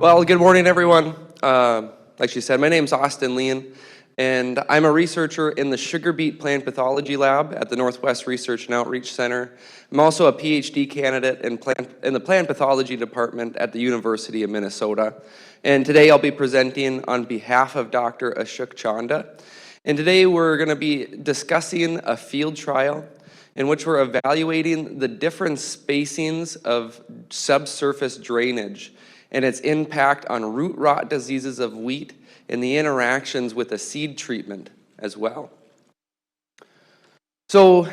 Well, good morning, everyone. Like she said, my name's Lien, and I'm a researcher in the sugar beet plant pathology lab at the Northwest Research and Outreach Center. I'm also a PhD candidate in the plant pathology department at the University of Minnesota. And today I'll be presenting on behalf of Dr. Ashok Chanda. And today we're going to be discussing a field trial in which we're evaluating the different spacings of subsurface drainage and its impact on root rot diseases of wheat and the interactions with the seed treatment as well. So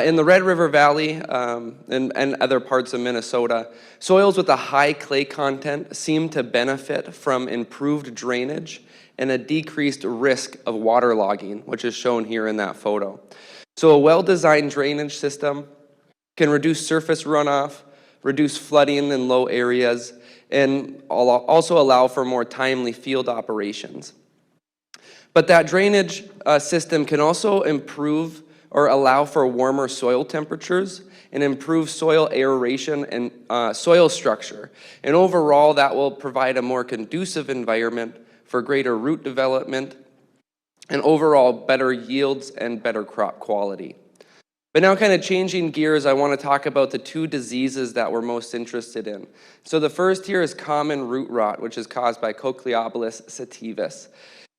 in the Red River Valley and other parts of Minnesota, soils with a high clay content seem to benefit from improved drainage and a decreased risk of waterlogging, which is shown here in that photo. So a well-designed drainage system can reduce surface runoff, reduce flooding in low areas, and also allow for more timely field operations. But that drainage system can also improve or allow for warmer soil temperatures and improve soil aeration and soil structure. And overall, that will provide a more conducive environment for greater root development and overall better yields and better crop quality. But now kind of changing gears, I want to talk about the two diseases that we're most interested in. So the first here is common root rot, which is caused by Cochleobolus sativus.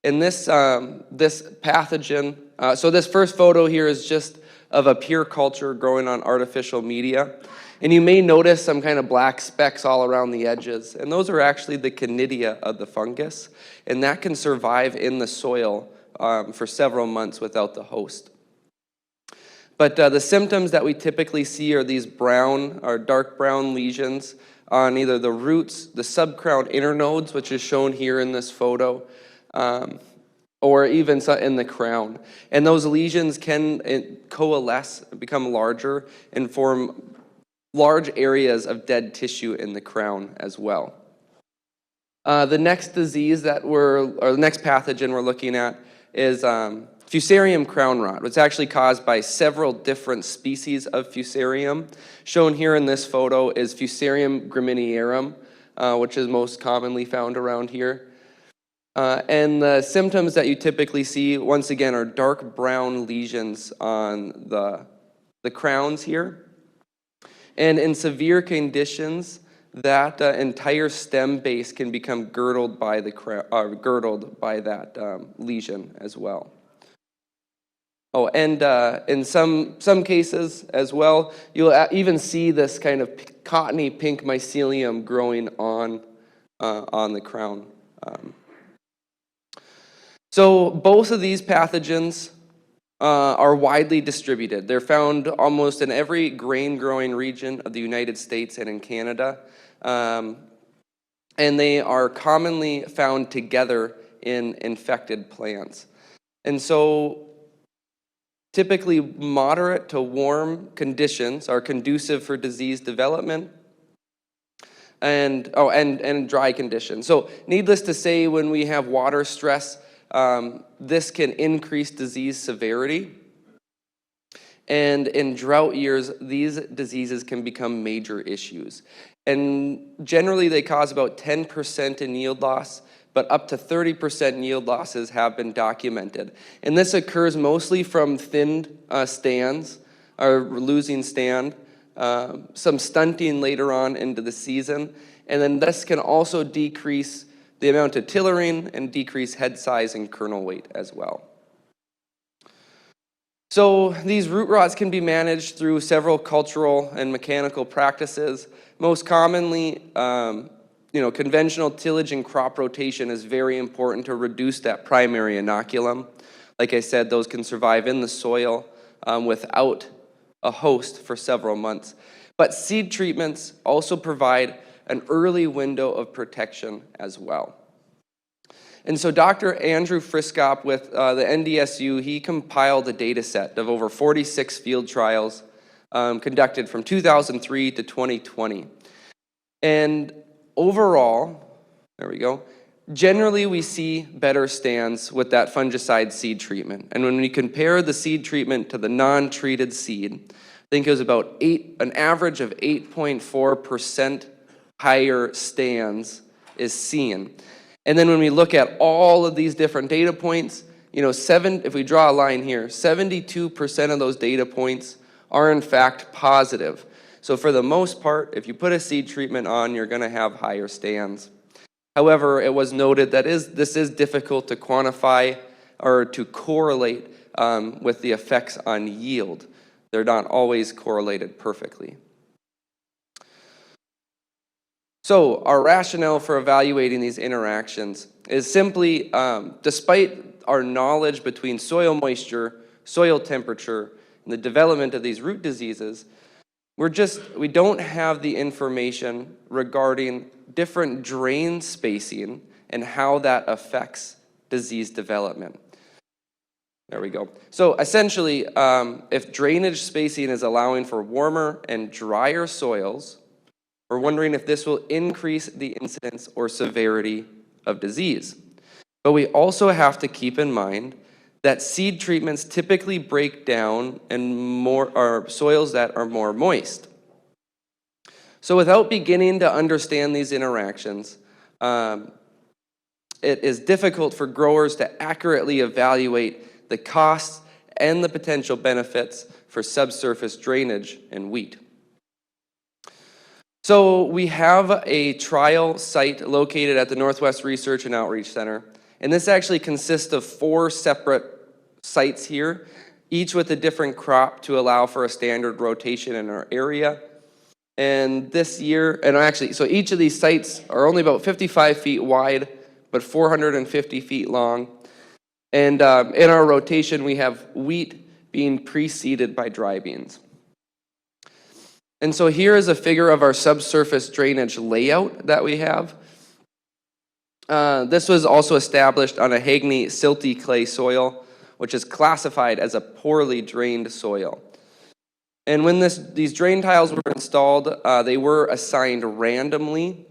And this pathogen, so this first photo here is just of a pure culture growing on artificial media. And you may notice some kind of black specks all around the edges. And those are actually the canidia of the fungus. And that can survive in the soil for several months without the host. But the symptoms that we typically see are these brown or dark brown lesions on either the roots, the subcrown internodes, which is shown here in this photo, or even in the crown. And those lesions can coalesce, become larger, and form large areas of dead tissue in the crown as well. The next disease or the next pathogen we're looking at is Fusarium crown rot. It's actually caused by several different species of Fusarium. Shown here in this photo is Fusarium graminearum, which is most commonly found around here. And the symptoms that you typically see, once again, are dark brown lesions on the crowns here. And in severe conditions, that entire stem base can become girdled by that lesion as well. Oh, and in some cases as well, you'll even see this kind of cottony pink mycelium growing on the crown. So both of these pathogens are widely distributed. They're found almost in every grain-growing region of the United States and in Canada. And they are commonly found together in infected plants. And so typically moderate to warm conditions are conducive for disease development and dry conditions. So needless to say, when we have water stress, this can increase disease severity. And in drought years, these diseases can become major issues. And generally, they cause about 10% in yield loss, but up to 30% yield losses have been documented. And this occurs mostly from thinned stands, or losing stand, some stunting later on into the season, and then this can also decrease the amount of tillering and decrease head size and kernel weight as well. So these root rots can be managed through several cultural and mechanical practices. Most commonly, conventional tillage and crop rotation is very important to reduce that primary inoculum. Like I said, those can survive in the soil without a host for several months. But seed treatments also provide an early window of protection as well. And so Dr. Andrew Friskop with the NDSU, he compiled a data set of over 46 field trials conducted from 2003 to 2020. And overall, there we go, generally we see better stands with that fungicide seed treatment. And when we compare the seed treatment to the non-treated seed, I think it was about an average of 8.4% higher stands is seen. And then when we look at all of these different data points, if we draw a line here, 72% of those data points are in fact positive. So for the most part, if you put a seed treatment on, you're going to have higher stands. However, it was noted that this is difficult to quantify or to correlate with the effects on yield. They're not always correlated perfectly. So our rationale for evaluating these interactions is simply, despite our knowledge between soil moisture, soil temperature, and the development of these root diseases, we don't have the information regarding different drain spacing and how that affects disease development. There we go. So essentially, if drainage spacing is allowing for warmer and drier soils, we're wondering if this will increase the incidence or severity of disease. But we also have to keep in mind that seed treatments typically break down in soils that are more moist. So without beginning to understand these interactions, it is difficult for growers to accurately evaluate the costs and the potential benefits for subsurface drainage in wheat. So we have a trial site located at the Northwest Research and Outreach Center, and this actually consists of 4 separate sites here, each with a different crop to allow for a standard rotation in our area. And this year, so each of these sites are only about 55 feet wide, but 450 feet long. And in our rotation, we have wheat being preceded by dry beans. And so here is a figure of our subsurface drainage layout that we have. This was also established on a Hagney silty clay soil, which is classified as a poorly drained soil. And when these drain tiles were installed, they were assigned randomly.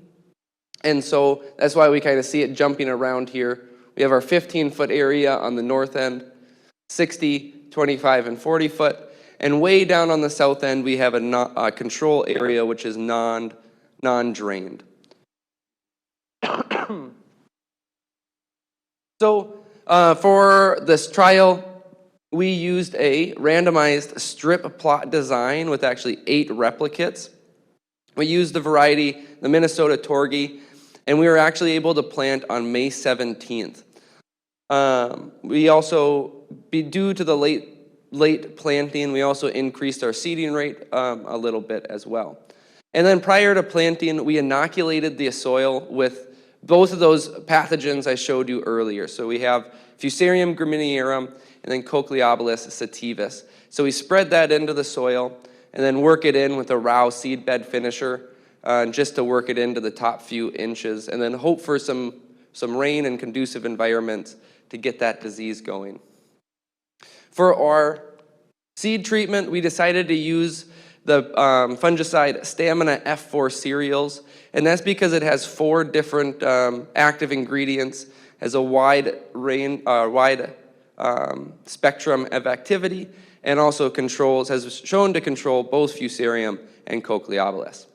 And so that's why we kind of see it jumping around here. We have our 15-foot area on the north end, 60, 25, and 40 foot. And way down on the south end, we have a control area, which is non-drained. So for this trial, we used a randomized strip plot design with actually 8 replicates. We used the variety, the Minnesota Torgy, and we were actually able to plant on May 17th. We also, due to the late planting, we also increased our seeding rate a little bit as well. And then prior to planting, we inoculated the soil with both of those pathogens I showed you earlier. So we have Fusarium graminearum and then Cochleobolus sativus. So we spread that into the soil and then work it in with a Rao seed bed finisher just to work it into the top few inches, and then hope for some rain and conducive environments to get that disease going. For our seed treatment, we decided to use the fungicide Stamina F4 cereals, and that's because it has 4 different active ingredients, has a wide spectrum of activity, and also has shown to control both Fusarium and Cochleobolus.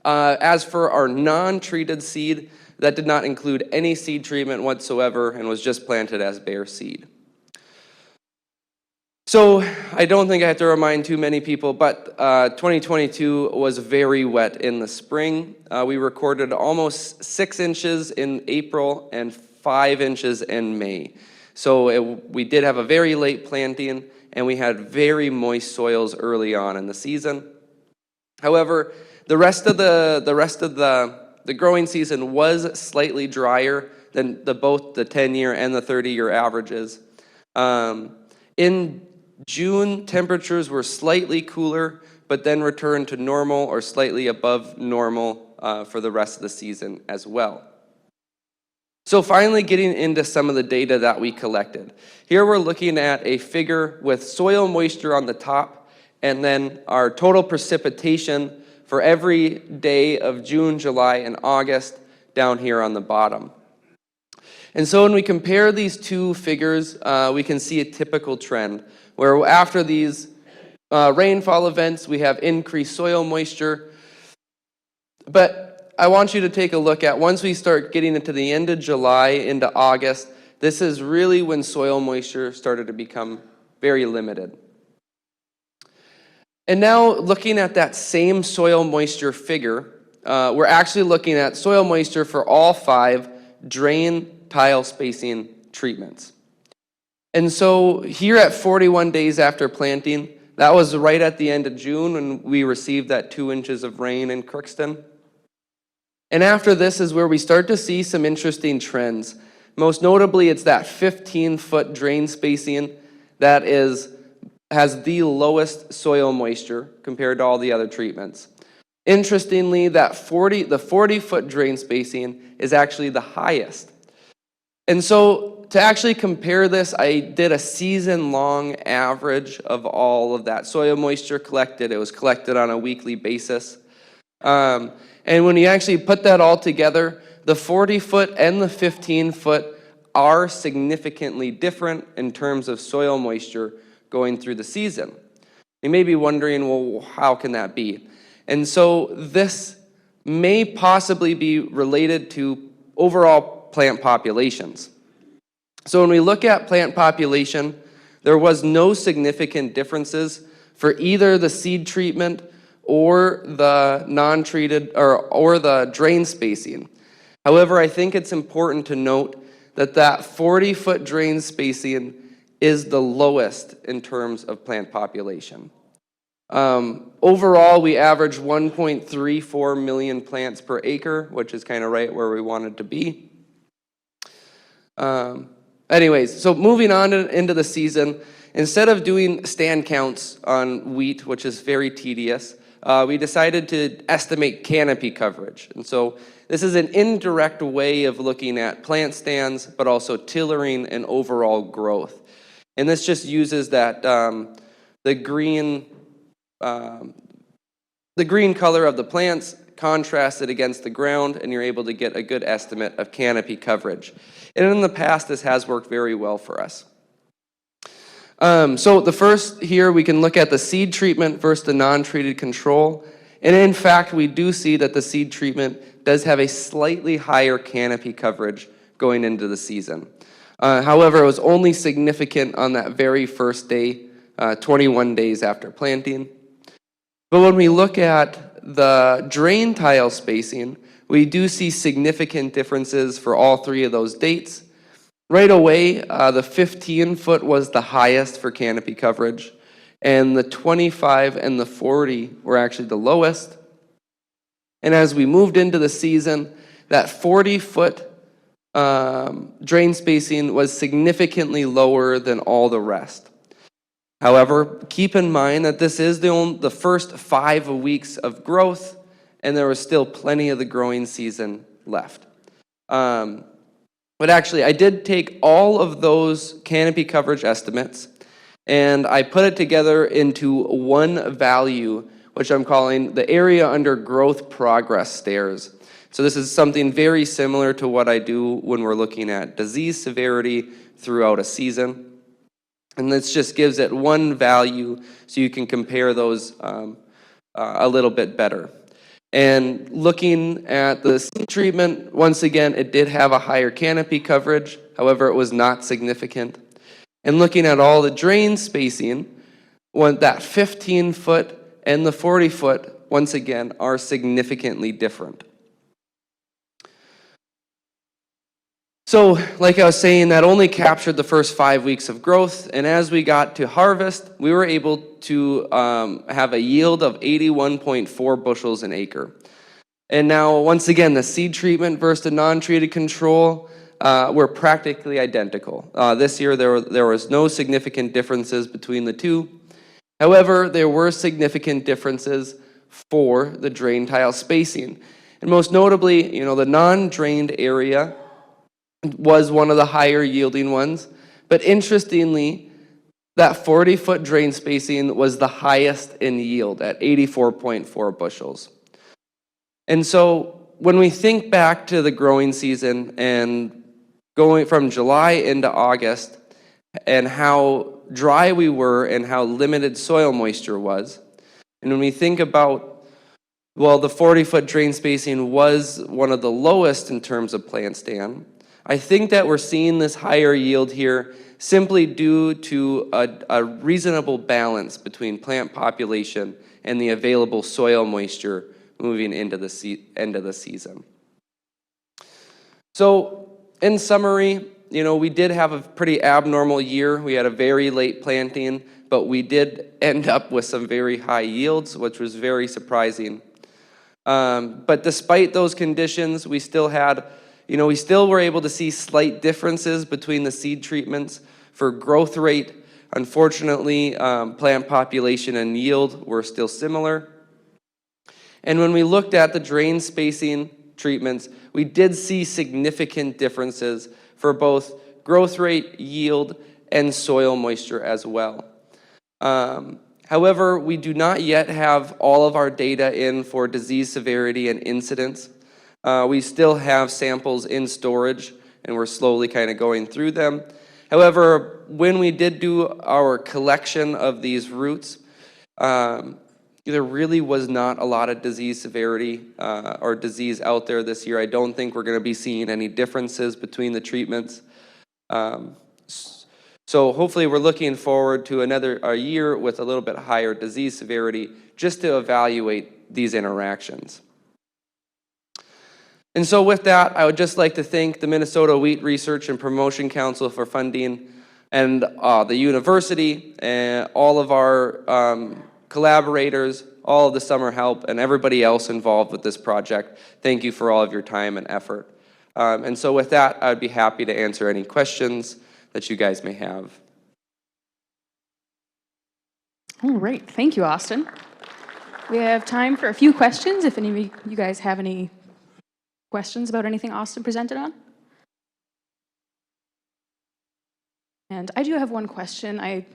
As for our non-treated seed, that did not include any seed treatment whatsoever and was just planted as bare seed. So I don't think I have to remind too many people, but 2022 was very wet in the spring. We recorded almost 6 inches in April and 5 inches in May. So we did have a very late planting, and we had very moist soils early on in the season. However, the rest of the growing season was slightly drier than both the 10-year and the 30-year averages. In June, temperatures were slightly cooler, but then returned to normal or slightly above normal for the rest of the season as well. So finally getting into some of the data that we collected. Here we're looking at a figure with soil moisture on the top and then our total precipitation for every day of June, July, and August down here on the bottom. And so when we compare these two figures, we can see a typical trend where after these rainfall events, we have increased soil moisture. But I want you to take a look at, once we start getting into the end of July, into August, this is really when soil moisture started to become very limited. And now looking at that same soil moisture figure, we're actually looking at soil moisture for all 5 drain tile spacing treatments. And so here at 41 days after planting, that was right at the end of June when we received that 2 inches of rain in Crookston. And after this is where we start to see some interesting trends. Most notably, it's that 15-foot drain spacing that has the lowest soil moisture compared to all the other treatments. Interestingly, the 40-foot drain spacing is actually the highest. And so to actually compare this, I did a season-long average of all of that soil moisture collected. It was collected on a weekly basis. And when you actually put that all together, the 40-foot and the 15-foot are significantly different in terms of soil moisture going through the season. You may be wondering, well, how can that be? And so this may possibly be related to overall plant populations. So when we look at plant population, there was no significant differences for either the seed treatment or the non-treated or the drain spacing. However, I think it's important to note that 40-foot drain spacing is the lowest in terms of plant population. Overall, we average 1.34 million plants per acre, which is kind of right where we wanted to be. Anyways, so moving on into the season, instead of doing stand counts on wheat, which is very tedious, we decided to estimate canopy coverage. And so this is an indirect way of looking at plant stands, but also tillering and overall growth. And this just uses that the green color of the plants contrasted against the ground, and you're able to get a good estimate of canopy coverage. And in the past, this has worked very well for us. So the first here, we can look at the seed treatment versus the non-treated control. And in fact, we do see that the seed treatment does have a slightly higher canopy coverage going into the season. However, it was only significant on that very first day, 21 days after planting. But when we look at the drain tile spacing, we do see significant differences for all 3 of those dates. Right away, the 15-foot was the highest for canopy coverage, and the 25 and the 40 were actually the lowest. And as we moved into the season, that 40-foot drain spacing was significantly lower than all the rest. However, keep in mind that this is the first 5 weeks of growth, and there was still plenty of the growing season left. But actually, I did take all of those canopy coverage estimates, and I put it together into one value, which I'm calling the area under growth progress stairs. So this is something very similar to what I do when we're looking at disease severity throughout a season. And this just gives it one value so you can compare those a little bit better. And looking at the seed treatment, once again, it did have a higher canopy coverage. However, it was not significant. And looking at all the drain spacing, that 15-foot and the 40-foot, once again, are significantly different. So, like I was saying, that only captured the first 5 weeks of growth, and as we got to harvest, we were able to have a yield of 81.4 bushels an acre. And now, once again, the seed treatment versus the non-treated control were practically identical. This year, there was no significant differences between the two. However, there were significant differences for the drain tile spacing. And most notably, the non-drained area was one of the higher yielding ones. But interestingly, that 40-foot drain spacing was the highest in yield at 84.4 bushels. And so when we think back to the growing season and going from July into August and how dry we were and how limited soil moisture was, and when we think about While the 40-foot drain spacing was one of the lowest in terms of plant stand, I think that we're seeing this higher yield here simply due to a reasonable balance between plant population and the available soil moisture moving into the end of the season. So in summary, we did have a pretty abnormal year. We had a very late planting, but we did end up with some very high yields, which was very surprising. But despite those conditions, we still had, we still were able to see slight differences between the seed treatments. For growth rate, unfortunately, plant population and yield were still similar. And when we looked at the drain spacing treatments, we did see significant differences for both growth rate, yield, and soil moisture as well. However, we do not yet have all of our data in for disease severity and incidence. We still have samples in storage, and we're slowly kind of going through them. However, when we did do our collection of these roots, there really was not a lot of disease severity or disease out there this year. I don't think we're going to be seeing any differences between the treatments. So hopefully we're looking forward to a year with a little bit higher disease severity just to evaluate these interactions. And so with that, I would just like to thank the Minnesota Wheat Research and Promotion Council for funding, and the university, and all of our collaborators, all of the summer help, and everybody else involved with this project. Thank you for all of your time and effort. And so with that, I would be happy to answer any questions that you guys may have. All right, thank you, Austin. We have time for a few questions, if any of you guys have any questions about anything Austin presented on. And I do have one question. I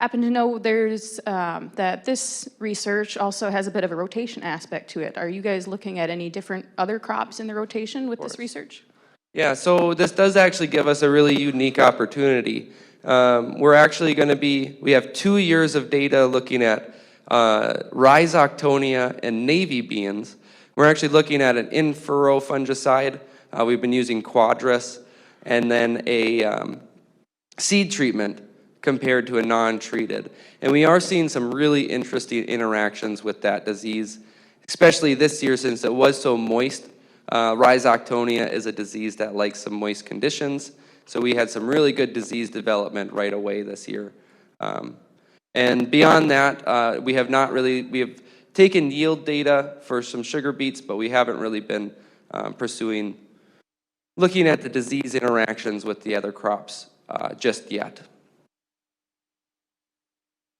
happen to know there's that this research also has a bit of a rotation aspect to it. Are you guys looking at any different other crops in the rotation with this research? Yeah, so this does actually give us a really unique opportunity. We're actually going to we have 2 years of data looking at Rhizoctonia and navy beans. We're actually looking at an in-furrow fungicide. We've been using Quadris, and then a seed treatment compared to a non-treated. And we are seeing some really interesting interactions with that disease, especially this year since it was so moist. Rhizoctonia is a disease that likes some moist conditions, so we had some really good disease development right away this year. And beyond that, we have taken yield data for some sugar beets, but we haven't really been looking at the disease interactions with the other crops just yet.